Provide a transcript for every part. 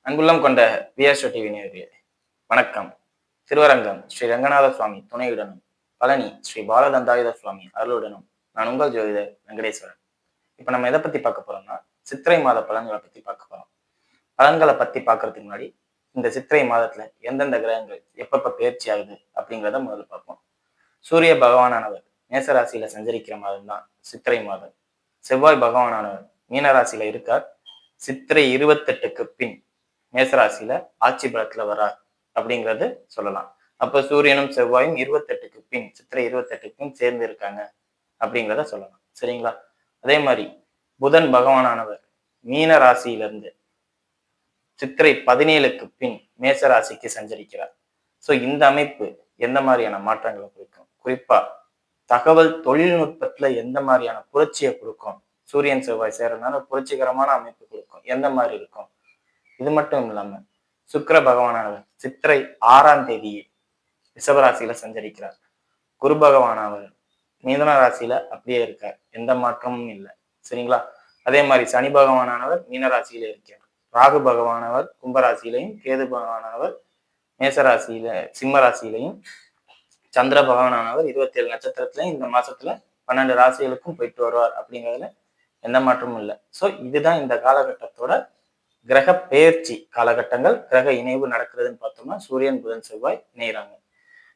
அன்புள்ளம் கொண்ட VSO TV நேயர்களே வணக்கம். திருவரங்கம் ஸ்ரீ ரங்கநாத சுவாமி துணையுடனும் பழனி ஸ்ரீ பாலதந்தாயுத சுவாமி அருளுடனும் நான் உங்கள் ஜோதிடர் வெங்கடேஸ்வரன். இப்ப நம்ம எதை பத்தி பார்க்க போறோம்னா சித்திரை மாத பலன்களை பத்தி பார்க்க போறோம். பலன்களை பத்தி பார்க்கறதுக்கு முன்னாடி இந்த சித்திரை மாதத்துல எந்தெந்த கிரகங்கள் எப்பப்ப பயிற்சி ஆகுது அப்படிங்கிறத முதல்ல பார்ப்போம். சூரிய பகவானானவர் மேசராசியில சஞ்சரிக்கிற மாதம் தான் சித்திரை மாதம். செவ்வாய் பகவானானவர் மீனராசியில இருக்கார். சித்திரை 28க்கு பின் மேசராசியில ஆட்சி பலத்துல வரார் அப்படிங்கறது சொல்லலாம். அப்ப சூரியனும் செவ்வாயும் 28க்கு பின் சித்திரை 28க்கு பின் சேர்ந்து இருக்காங்க அப்படிங்கிறத சொல்லலாம். சரிங்களா? அதே மாதிரி புதன் பகவானானவர் மீன ராசியிலிருந்து சித்திரை 17க்கு பின் மேச ராசிக்கு சஞ்சரிக்கிறார். சோ இந்த அமைப்பு எந்த மாதிரியான மாற்றங்களை குறிக்கும்? குறிப்பா தகவல் தொழில்நுட்பத்துல எந்த மாதிரியான புரட்சியை கொடுக்கும்? சூரியன் செவ்வாய் சேர்றதுனால புரட்சிகரமான அமைப்பு கொடுக்கும். எந்த மாதிரி இருக்கும்? இது மட்டும் இல்லாம சுக்கிர பகவானவர் சித்திரை 6ஆம் தேதியே ரிஷபராசியில சஞ்சரிக்கிறார். குரு பகவானவர் மிதுன ராசியில அப்படியே இருக்கார். எந்த மாற்றமும் இல்லை. சரிங்களா? அதே மாதிரி சனி பகவானவர் மீன ராசியில இருக்கார். ராகு பகவானவர் கும்பராசியிலையும், கேது பகவானவர் மேசராசியில சிம்ம ராசியிலையும், சந்திர பகவானவர் 27 நட்சத்திரத்திலையும் இந்த மாசத்துல 12 ராசிகளுக்கும் போயிட்டு வருவார். அப்படிங்கிறதுல எந்த மாற்றமும் இல்லை. சோ இதுதான் இந்த காலகட்டத்தோட கிரக பெயர்ச்சி காலகட்டங்கள். கிரக இணைவு நடக்கிறதுன்னு பார்த்தோம்னா சூரியன் புதன் செவ்வாய் இணைகிறாங்க.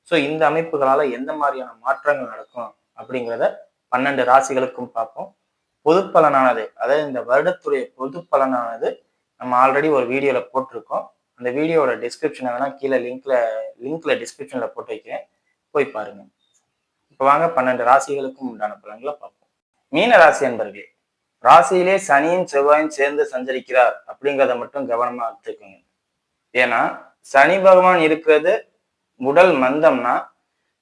ஸோ இந்த அமைப்புகளால எந்த மாதிரியான மாற்றங்கள் நடக்கும் அப்படிங்கிறத 12 ராசிகளுக்கும் பார்ப்போம். பொது பலனானது, அதாவது இந்த வருடத்துடைய பொது பலனானது நம்ம ஆல்ரெடி ஒரு வீடியோல போட்டிருக்கோம். அந்த வீடியோட டிஸ்கிரிப்ஷனை வேணா கீழே லிங்க்ல டிஸ்கிரிப்ஷன்ல போட்டு வைக்கிறேன், போய் பாருங்க. இப்போ வாங்க 12 ராசிகளுக்கும் உண்டான பலன்களை பார்ப்போம். மீன ராசி என்பர்களே, ராசியிலே சனியும் செவ்வாயும் சேர்ந்து சஞ்சரிக்கிறார் அப்படிங்கிறத மட்டும் கவனமா எடுத்துக்கோங்க. ஏன்னா சனி பகவான் இருக்கிறது உடல் மந்தம்னா,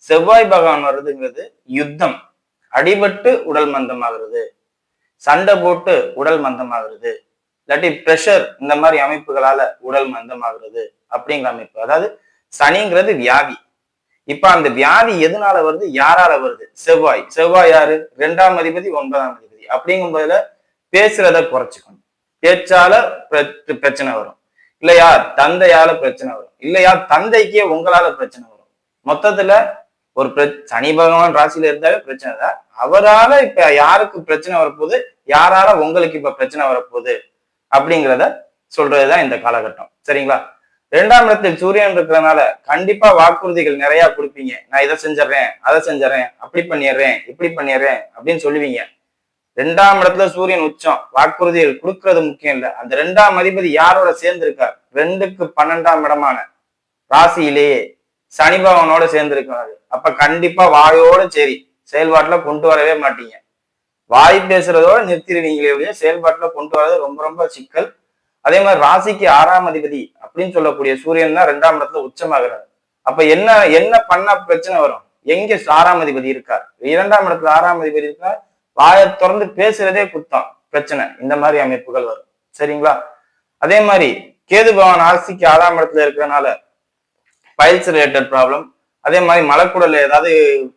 செவ்வாய் பகவான் வர்றதுங்கிறது யுத்தம், அடிபட்டு உடல் மந்தமாகிறது, சண்டை போட்டு உடல் மந்தமாகிறது, இல்லாட்டி பிரஷர், இந்த மாதிரி அமைப்புகளால உடல் மந்தமாகிறது அப்படிங்கிற அமைப்பு. அதாவது சனிங்கிறது வியாதி. இப்ப அந்த வியாதி எதனால வருது, யாரால வருது? செவ்வாய் யாரு? 2ஆம் அதிபதி 9ஆம் அதிபதி. அப்படிங்கும் போதுல பேசுறத குறைச்சிக்கணும். பேச்சால பிரச்சனை வரும், இல்லையா தந்தையால பிரச்சனை வரும், இல்லையா தந்தைக்கே உங்களால பிரச்சனை வரும். மொத்தத்துல ஒரு சனி பகவான் ராசியில இருந்தாலே பிரச்சனை தான். அவரால இப்ப யாருக்கு பிரச்சனை வரப்போகுது, யாரால உங்களுக்கு இப்ப பிரச்சனை வரப்போகுது அப்படிங்கிறத சொல்றதுதான் இந்த காலகட்டம். சரிங்களா? 2ஆம் இடத்தில் சூரியன் இருக்கிறதுனால கண்டிப்பா வாக்குறுதிகள் நிறைய கொடுப்பீங்க. நான் இதை செஞ்சிடறேன், அதை செஞ்சிடறேன், அப்படி பண்ணிடுறேன், இப்படி பண்ணிடுறேன் அப்படின்னு சொல்லுவீங்க. 2ஆம் இடத்துல சூரியன் உச்சம், வாக்குறுதிகள் கொடுக்கறது முக்கியம் இல்லை. அந்த 2ஆம் அதிபதி யாரோட சேர்ந்து இருக்கார்? 2க்கு 12ஆம் இடமான ராசியிலேயே சனி பகவானோட சேர்ந்து இருக்காரு. அப்ப கண்டிப்பா வாயோட சரி செயல்பாட்டுல கொண்டு வரவே மாட்டீங்க. வாய் பேசுறதோட நிறுத்திடுவீங்களே, செயல்பாட்டுல கொண்டு வரது ரொம்ப ரொம்ப சிக்கல். அதே மாதிரி ராசிக்கு 6ஆம் அதிபதி அப்படின்னு சொல்லக்கூடிய சூரியன் தான் 2ஆம் இடத்துல உச்சமாகிறார். அப்ப என்ன என்ன பண்ண பிரச்சனை வரும்? எங்க 6ஆம் அதிபதி இருக்கார்? 2ஆம் இடத்துல 6ஆம் அதிபதி இருக்கார். வாயை திறந்து பேசுறதே குத்தம், பிரச்சனை, இந்த மாதிரி அமைப்புகள் வரும். சரிங்களா? அதே மாதிரி கேது பகவான் ராசிக்கு 6ஆம் இடத்துல இருக்கிறதுனால பைல்ஸ் ரிலேட்டட் ப்ராப்ளம், அதே மாதிரி மலக்குடல்ல ஏதாவது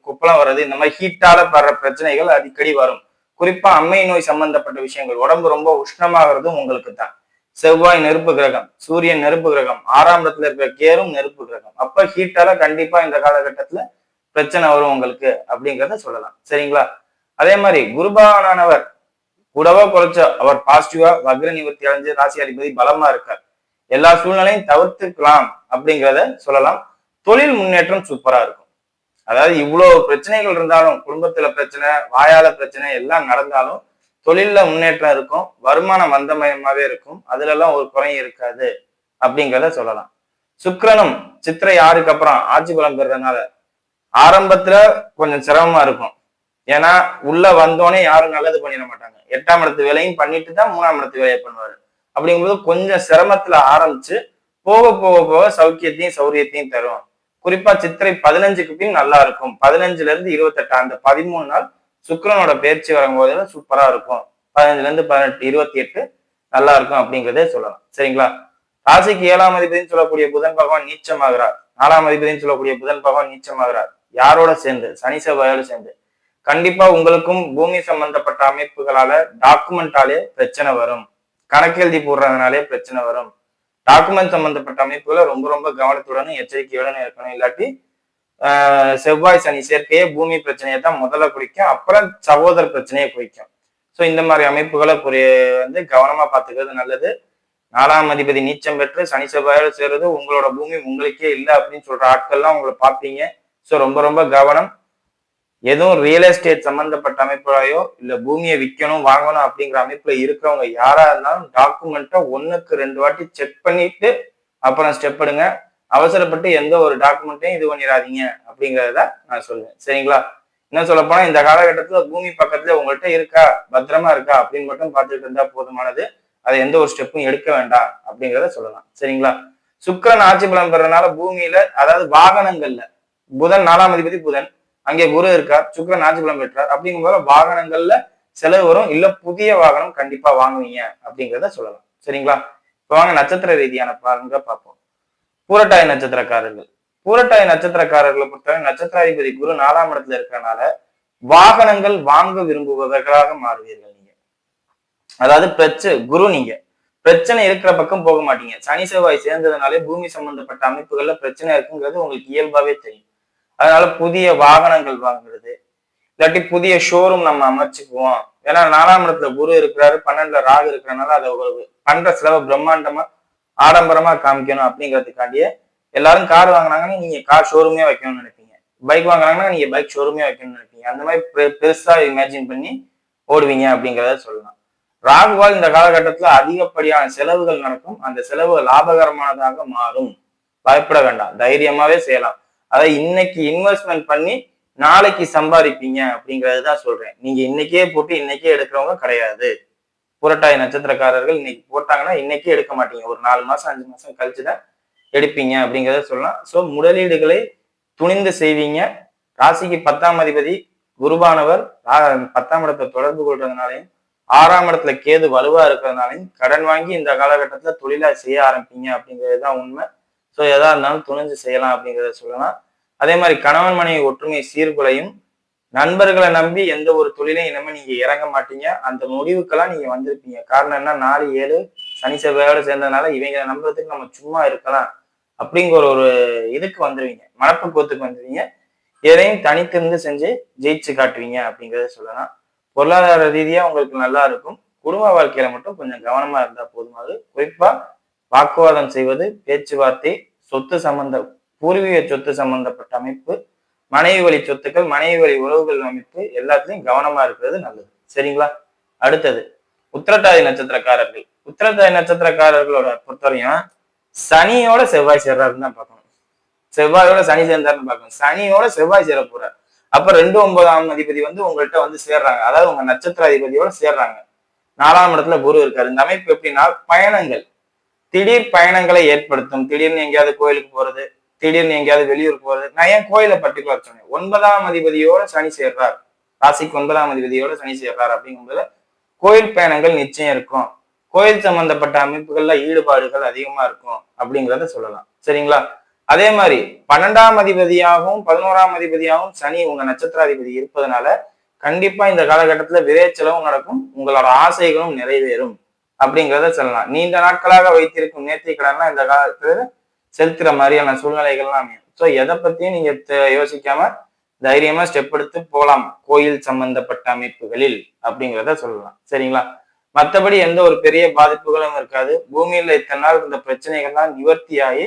குப்பளம் வர்றது, இந்த மாதிரி ஹீட்டால படுற பிரச்சனைகள் அடிக்கடி வரும். குறிப்பா அம்மை நோய் சம்பந்தப்பட்ட விஷயங்கள், உடம்பு ரொம்ப உஷ்ணமாகிறதும் உங்களுக்கு தான். செவ்வாய் நெருப்பு கிரகம், சூரியன் நெருப்பு கிரகம், 6ஆம் இடத்துல இருக்கிற கேரும் நெருப்பு கிரகம். அப்ப ஹீட்டால கண்டிப்பா இந்த காலகட்டத்துல பிரச்சனை வரும் உங்களுக்கு அப்படிங்கிறத சொல்லலாம். சரிங்களா? அதே மாதிரி குரு பகவானவர் கூடவோ குறைச்ச அவர் பாசிட்டிவா வக்ர நிவர்த்தி அடைஞ்சு ராசி அதிபதி பலமா இருக்கார். எல்லா சூழ்நிலையும் தவிர்த்துக்கலாம் அப்படிங்கிறத சொல்லலாம். தொழில் முன்னேற்றம் சூப்பரா இருக்கும். அதாவது இவ்வளவு பிரச்சனைகள் இருந்தாலும், குடும்பத்துல பிரச்சனை, வாயால பிரச்சனை எல்லாம் நடந்தாலும் தொழில்ல முன்னேற்றம் இருக்கும், வருமானம் மந்தமயமாவே இருக்கும், அதுல எல்லாம் ஒரு குறையும் இருக்காது அப்படிங்கிறத சொல்லலாம். சுக்கிரனும் சித்திரை 6க்கு அப்புறம் ஆட்சி பலம் பெறதுனால ஆரம்பத்துல கொஞ்சம் சிரமமா இருக்கும். ஏன்னா உள்ள வந்தோடனே யாரும் நல்லது பண்ணிட மாட்டாங்க. 8ஆம் இடத்து வேலையும் பண்ணிட்டு தான் 3ஆம் இடத்து வேலையை பண்ணுவாரு. அப்படிங்கும்போது கொஞ்சம் சிரமத்துல ஆரம்பிச்சு போக போக போக சௌக்கியத்தையும் சௌரியத்தையும் தரும். குறிப்பா சித்திரை 15க்கு பின் நல்லா இருக்கும். 15ல இருந்து 28 அந்த 13 நாள் சுக்கிரனோட பயிற்சி வரும்போது சூப்பரா இருக்கும். 15ல இருந்து 18 28 நல்லா இருக்கும் அப்படிங்கிறதே சொல்லலாம். சரிங்களா? ராசிக்கு 7ஆம் அதிபதினு சொல்லக்கூடிய புதன் பகவான் நீச்சமாகிறார். 4ஆம் அதிபதினு சொல்லக்கூடிய புதன் பகவான் நீச்சமாகிறார். யாரோட சேர்ந்து? சனி செவ்வாயோட சேர்ந்து. கண்டிப்பா உங்களுக்கும் பூமி சம்பந்தப்பட்ட அமைப்புகளால டாக்குமெண்டாலே பிரச்சனை வரும், கணக்கெழுதி போடுறதுனாலே பிரச்சனை வரும், டாக்குமெண்ட் சம்பந்தப்பட்ட அமைப்புகளை ரொம்ப ரொம்ப கவனத்துடனும் எச்சரிக்கையுடன் இருக்கணும். இல்லாட்டி செவ்வாய் சனி சேர்க்கையே பூமி பிரச்சனையை தான் முதல்ல குறிக்கும், அப்புறம் சகோதர பிரச்சனையை குறிக்கும். ஸோ இந்த மாதிரி அமைப்புகளை வந்து கவனமா பார்த்துக்கிறது நல்லது. 4ஆம் அதிபதி நீச்சம் பெற்று சனி செவ்வாயோட சேர்றது உங்களோட பூமி உங்களுக்கே இல்லை அப்படின்னு சொல்ற ஆட்கள்லாம் உங்களை பார்ப்பீங்க. ஸோ ரொம்ப ரொம்ப கவனம். எதுவும் ரியல் எஸ்டேட் சம்பந்தப்பட்ட அமைப்புலையோ இல்ல பூமியை விற்கணும் வாங்கணும் அப்படிங்கிற அமைப்புல இருக்கிறவங்க யாரா இருந்தாலும் டாக்குமெண்ட்டை 1க்கு 2 வாட்டி செக் பண்ணிட்டு அப்புறம் ஸ்டெப் எடுங்க. அவசரப்பட்டு எந்த ஒரு டாக்குமெண்ட்டையும் இது பண்ணிடாதீங்க அப்படிங்கிறத நான் சொல்லுவேன். சரிங்களா? என்ன சொல்ல போனா இந்த காலகட்டத்துல பூமி பக்கத்துல உங்கள்கிட்ட இருக்கா, பத்திரமா இருக்கா அப்படின்னு மட்டும் பார்த்துட்டு இருந்தா போதுமானது. அதை எந்த ஒரு ஸ்டெப்பும் எடுக்க வேண்டாம் அப்படிங்கிறத சொல்லலாம். சரிங்களா? சுக்கிரன் ஆட்சி பலம் பெறனால பூமியில, அதாவது வாகனங்கள்ல, புதன் 4ஆம் அதிபதி புதன், அங்கே குரு இருக்கார், சுக்கிரன் ஆட்சி பலம் பெற்றார். அப்படிங்கும் போது வாகனங்கள்ல செலவு வரும், இல்ல புதிய வாகனம் கண்டிப்பா வாங்குவீங்க அப்படிங்கிறத சொல்லலாம். சரிங்களா? இப்ப வாங்க நட்சத்திர ரீதியான பாருங்க பார்ப்போம். பூரட்டாதி நட்சத்திரக்காரர்கள். பூரட்டாதி நட்சத்திரக்காரர்களை பொறுத்தவரை நட்சத்திராதிபதி குரு 4ஆம் இடத்துல இருக்கிறனால வாகனங்கள் வாங்க விரும்புபவர்களாக மாறுவீர்கள் நீங்க. அதாவது குரு நீங்க பிரச்சனை இருக்கிற பக்கம் போக மாட்டீங்க. சனி செவ்வாய் சேர்ந்ததுனாலே பூமி சம்பந்தப்பட்ட அமைப்புகள்ல பிரச்சனை இருக்குங்கிறது உங்களுக்கு இயல்பாவே தெரியும். அதனால புதிய வாகனங்கள் வாங்குறது, இல்லாட்டி புதிய ஷோரூம் நம்ம அமைச்சுக்குவோம். ஏன்னா 4ஆம் இடத்துல குரு இருக்கிறாரு, 12ல ராகு இருக்கிறனால அதை பண்ற செலவு பிரம்மாண்டமா ஆடம்பரமா காமிக்கணும் அப்படிங்கிறதுக்காண்டியே எல்லாரும் கார் வாங்கினாங்கன்னா நீங்க கார் ஷோரூமே வைக்கணும்னு நினைப்பீங்க. பைக் வாங்குறாங்கன்னா நீங்க பைக் ஷோரூமே வைக்கணும்னு நினைப்பீங்க. அந்த மாதிரி பெருசா இமேஜின் பண்ணி ஓடுவீங்க அப்படிங்கிறத சொல்லலாம். ராகுவால் இந்த காலகட்டத்துல அதிகப்படியான செலவுகள் நடக்கும். அந்த செலவு லாபகரமானதாக மாறும். பயப்பட வேண்டாம், தைரியமாவே செய்யலாம். அதை இன்னைக்கு இன்வெஸ்ட்மெண்ட் பண்ணி நாளைக்கு சம்பாதிப்பீங்க அப்படிங்கறதுதான் சொல்றேன். நீங்க இன்னைக்கே போட்டு இன்னைக்கே எடுக்கிறவங்க கிடையாது. புரட்டாதி நட்சத்திரக்காரர்கள் இன்னைக்கு போட்டாங்கன்னா இன்னைக்கே எடுக்க மாட்டீங்க. ஒரு 4 மாசம் 5 மாசம் கழிச்சுதான் எடுப்பீங்க அப்படிங்கிறத சொல்லலாம். சோ முதலீடுகளை துணிந்து செய்வீங்க. ராசிக்கு 10ஆம் அதிபதி குருபானவர் 10ஆம் இடத்தை தொடர்பு கொள்றதுனாலையும் 6ஆம் இடத்துல கேது வலுவா இருக்கிறதுனாலையும் கடன் வாங்கி இந்த காலகட்டத்துல தொழிலா செய்ய ஆரம்பிப்பீங்க அப்படிங்கிறதுதான் உண்மை. ஸோ எதா இருந்தாலும் துணிஞ்சு செய்யலாம் அப்படிங்கிறத சொல்லலாம். அதே மாதிரி கணவன் மனைவி ஒற்றுமை சீர்குலையும். நண்பர்களை நம்பி எந்த ஒரு தொழிலையும் இனிமே நீங்க இறங்க மாட்டீங்க. அந்த முடிவுக்கெல்லாம் நீங்க வந்திருப்பீங்க. காரணம் என்ன, 4 7 சனி செவ்வாயோட சேர்ந்ததுனால இவங்களை நம்புறதுக்கு நம்ம சும்மா இருக்கலாம் அப்படிங்கிற ஒரு இதுக்கு வந்துருவீங்க, மனப்பக்குவத்துக்கு வந்துருவீங்க. எதையும் தனித்திருந்து செஞ்சு ஜெயிச்சு காட்டுவீங்க அப்படிங்கிறத சொல்லலாம். பொருளாதார ரீதியா உங்களுக்கு நல்லா இருக்கும். குடும்ப வாழ்க்கையில மட்டும் கொஞ்சம் கவனமா இருந்தா போதுமானது. குறிப்பா வாக்குவாதம் செய்வது, பேச்சுவார்த்தை, சொத்து சம்பந்த பூர்வீக சொத்து சம்பந்தப்பட்ட அமைப்பு, மனைவி வழி சொத்துக்கள், மனைவி வழி உறவுகள் அமைப்பு எல்லாத்துலயும் கவனமா இருக்கிறது நல்லது. சரிங்களா? அடுத்தது உத்திரட்டாதி நட்சத்திரக்காரர்கள். உத்திரட்டாதி நட்சத்திரக்காரர்களோட பொறுத்தவரையும் சனியோட செவ்வாய் சேர்றாருன்னு தான் பார்க்கணும். செவ்வாயோட சனி சேர்ந்தாருன்னு பார்க்கணும். சனியோட செவ்வாய் சேர போறார். அப்ப 2 9ஆம் அதிபதி வந்து உங்கள்கிட்ட வந்து சேர்றாங்க. அதாவது உங்க நட்சத்திர அதிபதியோட சேர்றாங்க. 4ஆம் இடத்துல குரு இருக்காரு. இந்த அமைப்பு எப்படின்னா பயணங்கள், திடீர் பயணங்களை ஏற்படுத்தும். திடீர்னு எங்கேயாவது கோயிலுக்கு போறது, திடீர்னு எங்கேயாவது வெளியூருக்கு போறது. நான் ஏன் கோயிலை பர்டிகுலர் சொன்னேன், 9ஆம் அதிபதியோட சனி சேர்றார், ராசிக்கு 9ஆம் அதிபதியோட சனி சேர்றார் அப்படிங்கும்போது கோயில் பயணங்கள் நிச்சயம் இருக்கும். கோயில் சம்பந்தப்பட்ட அமைப்புகள்ல ஈடுபாடுகள் அதிகமா இருக்கும் அப்படிங்கிறத சொல்லலாம். சரிங்களா? அதே மாதிரி 12ஆம் அதிபதியாகவும் 11ஆம் அதிபதியாகவும் சனி உங்க நட்சத்திராதிபதி இருப்பதனால கண்டிப்பா இந்த காலகட்டத்துல விரைச்செலவும் நடக்கும், உங்களோட ஆசைகளும் நிறைவேறும் அப்படிங்கிறத சொல்லலாம். நீண்ட நாட்களாக வைத்திருக்கும் நேர்த்தி கடன்லாம் இந்த காலத்துல செலுத்துற மாதிரியான சூழ்நிலைகள்லாம் அமையும். ஸோ எதை பத்தியும் நீங்க யோசிக்காம தைரியமா ஸ்டெப் எடுத்து போலாம் கோயில் சம்பந்தப்பட்ட அமைப்புகளில் அப்படிங்கிறத சொல்லலாம். சரிங்களா? மற்றபடி எந்த ஒரு பெரிய பாதிப்புகளும் இருக்காது. பூமியில இத்தனை நாள் இந்த பிரச்சனைகள்லாம் நிவர்த்தியாகி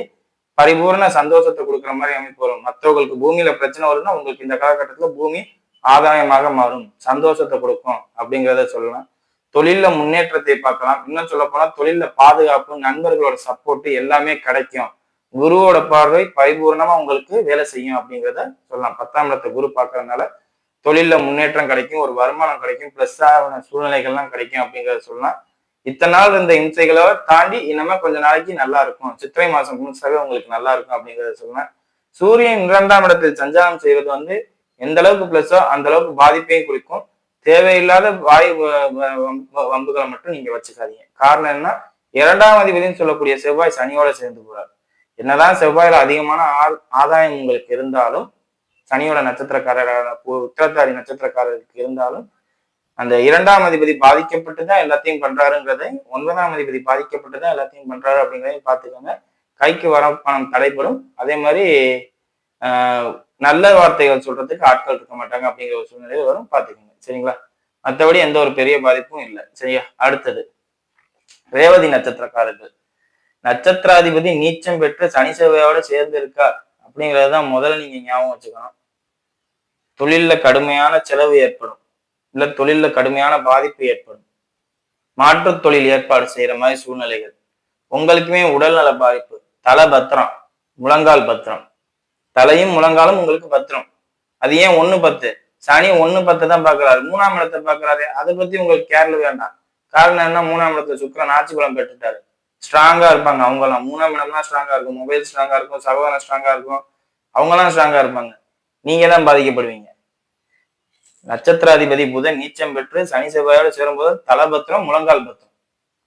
பரிபூர்ண சந்தோஷத்தை கொடுக்குற மாதிரி அமைப்பு வரும். மற்றவங்களுக்கு பூமியில பிரச்சனை வருதுன்னா உங்களுக்கு இந்த காலகட்டத்துல பூமி ஆதாயமாக மாறும், சந்தோஷத்தை கொடுக்கும் அப்படிங்கிறத சொல்லலாம். தொழில முன்னேற்றத்தை பார்க்கலாம். இன்னும் சொல்ல போனா தொழில பாதுகாப்பு, நண்பர்களோட சப்போர்ட் எல்லாமே கிடைக்கும். குருவோட பார்வை பரிபூர்ணமா உங்களுக்கு வேலை செய்யும் அப்படிங்கிறத சொல்லலாம். 10ஆம் இடத்தை குரு பார்க்கறதுனால தொழில முன்னேற்றம் கிடைக்கும், ஒரு வருமானம் கிடைக்கும், பிளஸ் ஆன சூழ்நிலைகள்லாம் கிடைக்கும் அப்படிங்கிறத சொல்லலாம். இத்தனை நாள் இருந்த இம்சைகளை தாண்டி இனிமே கொஞ்ச நாளைக்கு நல்லா இருக்கும், சித்திரை மாசம் முழுசாவே உங்களுக்கு நல்லா இருக்கும் அப்படிங்கிறத சொல்லலாம். சூரியன் 2ஆம் இடத்தில் சஞ்சாரம் செய்வது வந்து எந்த அளவுக்கு பிளஸோ அந்த அளவுக்கு பாதிப்பையும் குறிக்கும். தேவையில்லாத வாயு வம்புகளை மட்டும் நீங்க வச்சுக்காதீங்க. காரணம் என்ன, 2ஆம் அதிபதினு சொல்லக்கூடிய செவ்வாய் சனியோட சேர்ந்து போறார். என்னதான் செவ்வாயில அதிகமான ஆதாயம் உங்களுக்கு இருந்தாலும், சனியோட நட்சத்திரக்காரரான உத்திரட்டாதி நட்சத்திரக்காரருக்கு இருந்தாலும் அந்த 2ஆம் அதிபதி பாதிக்கப்பட்டுதான் எல்லாத்தையும் பண்றாருங்கிறதை, 9ஆம் அதிபதி பாதிக்கப்பட்டுதான் எல்லாத்தையும் பண்றாரு அப்படிங்கிறதையும் பார்த்துக்கோங்க. கைக்கு வர பணம் தடைப்படும். அதே மாதிரி நல்ல வார்த்தைகள் சொல்றதுக்கு ஆட்கள் இருக்க மாட்டாங்க அப்படிங்கிற ஒரு சூழ்நிலையில் வரும், பார்த்துக்கோங்க. சரிங்களா? மற்றபடி எந்த ஒரு பெரிய பாதிப்பும் இல்லை. சரியா? அடுத்தது ரேவதி நட்சத்திரக்காரர்கள். நட்சத்திராதிபதி நீச்சம் பெற்று சனி செவ்வாயோட சேர்ந்து இருக்கா அப்படிங்கறதுதான் முதல்ல நீங்க ஞாபகம் வச்சுக்கணும். தொழில்ல கடுமையான செலவு ஏற்படும், இல்ல தொழில்ல கடுமையான பாதிப்பு ஏற்படும், மாற்று தொழில் ஏற்பாடு செய்யற மாதிரி சூழ்நிலைகள். உங்களுக்குமே உடல்நல பாதிப்பு, தலை பத்திரம், முழங்கால் பத்திரம், தலையும் முழங்காலும் உங்களுக்கு பத்திரம். அது ஏன் 1-10? சனி 1-10 தான் பாக்குறாரு, 3ஆம் இடத்தை பாக்குறாரு. அதை பத்தி உங்களுக்கு கேர்ல வேண்டாம். காரணம் என்ன? 3ஆம் இடத்துல சுக்கிரன் ஆட்சி பலம் பெற்றுட்டாரு. ஸ்ட்ராங்கா இருப்பாங்க அவங்கலாம். 3ஆம் இடம்லாம் ஸ்ட்ராங்கா இருக்கும், மொபைல் ஸ்ட்ராங்கா இருக்கும், சகோதரன் ஸ்ட்ராங்கா இருக்கும், அவங்கலாம் ஸ்ட்ராங்கா இருப்பாங்க. நீங்க தான் பாதிக்கப்படுவீங்க. நட்சத்திராதிபதி புதன் நீச்சம் பெற்று சனி செவ்வாயோட சேரும்போது தலபத்திரம், முழங்கால் பத்திரம்.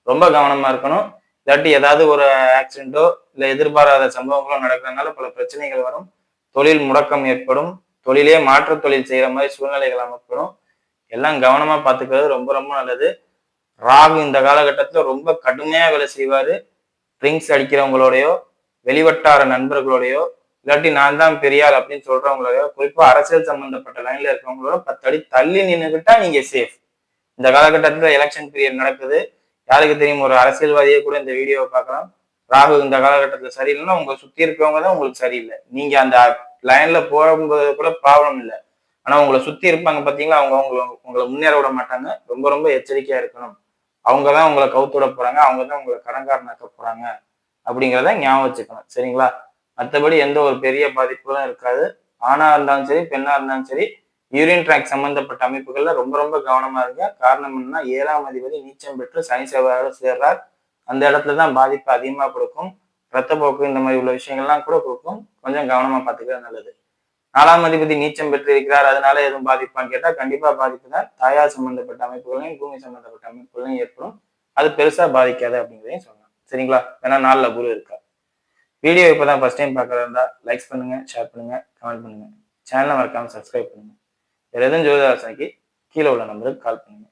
ரொம்ப கவனமா இருக்கணும். இல்லாட்டி ஏதாவது ஒரு ஆக்சிடென்ட்டோ இல்ல எதிர்பாராத சம்பவங்களோ நடக்கிறதுனால பல பிரச்சனைகள் வரும். தொழில் முடக்கம் ஏற்படும், தொழிலே மாற்று தொழில் செய்யற மாதிரி சூழ்நிலைகள் அமைப்படும். எல்லாம் கவனமா பார்த்துக்கிறது ரொம்ப ரொம்ப நல்லது. ராகு இந்த காலகட்டத்துல ரொம்ப கடுமையா வேலை செய்வாரு. ட்ரிங்க்ஸ் அடிக்கிறவங்களோடையோ, வெளிவட்டார நண்பர்களோடையோ, இல்லாட்டி நான் தான் பெரியாள் அப்படின்னு சொல்றவங்களோடயோ, குறிப்பா அரசியல் சம்பந்தப்பட்ட லைன்ல இருக்கிறவங்களோட 10 அடி தள்ளி நின்றுகிட்டா நீங்க சேஃப். இந்த காலகட்டத்துல எலெக்ஷன் பீரியட் நடக்குது. யாருக்கு தெரியும், ஒரு அரசியல்வாதியே கூட இந்த வீடியோவை பார்க்கலாம். ராகு இந்த காலகட்டத்துல சரியில்லைன்னா உங்க சுத்தி இருக்கிறவங்க தான் உங்களுக்கு சரியில்லை. நீங்க அந்த லைன்ல போகும்போது கூட ப்ராப்ளம் இல்லை. ஆனா உங்களை சுத்தி இருப்பாங்க பாத்தீங்களா, உங்களை முன்னேற விட மாட்டாங்க. ரொம்ப ரொம்ப எச்சரிக்கையா இருக்கணும். அவங்கதான் உங்களை கவுத்துட போறாங்க, அவங்கதான் உங்களை கடன்காரனாக்க போறாங்க அப்படிங்கிறத ஞாபகம் வச்சுக்கணும். சரிங்களா? மற்றபடி எந்த ஒரு பெரிய பாதிப்புகளும் இருக்காது. ஆணா இருந்தாலும் சரி, பெண்ணா இருந்தாலும் சரி, யூரின் ட்ராக் சம்பந்தப்பட்ட அமைப்புகள்ல ரொம்ப ரொம்ப கவனமா இருங்க. காரணம் என்னன்னா, 7ஆம் அதிபதி நீச்சம் பெற்று சனி செவ்வாயோட சேர்றார். அந்த இடத்துலதான் பாதிப்பு அதிகமா கொடுக்கும். ரத்தப்போக்கு இந்த மாதிரி உள்ள விஷயங்கள்லாம் கூட கொடுக்கும். கொஞ்சம் கவனமா பார்த்துக்கிறது நல்லது. 4ஆம் அதிபதி நீச்சம் பெற்று இருக்கிறார், அதனால எதுவும் பாதிப்பான்னு கேட்டா கண்டிப்பா பாதிப்பு தான். தாயார் சம்பந்தப்பட்ட அமைப்புகளையும் பூமி சம்பந்தப்பட்ட அமைப்புகளையும் ஏற்படும். அது பெருசா பாதிக்காது அப்படிங்கிறதையும் சொல்லலாம். சரிங்களா? ஏன்னா 4ல குரு இருக்கா. வீடியோ இப்பதான் ஃபர்ஸ்ட் டைம் பார்க்கறதா இருந்தா லைக்ஸ் பண்ணுங்க, ஷேர் பண்ணுங்க, கமெண்ட் பண்ணுங்க. சேனலை மறக்காம சப்ஸ்கிரைப் பண்ணுங்க. வேற எதுவும் ஜோதிட ஆலோசனைக்கு கீழே உள்ள நம்பருக்கு கால் பண்ணுங்க.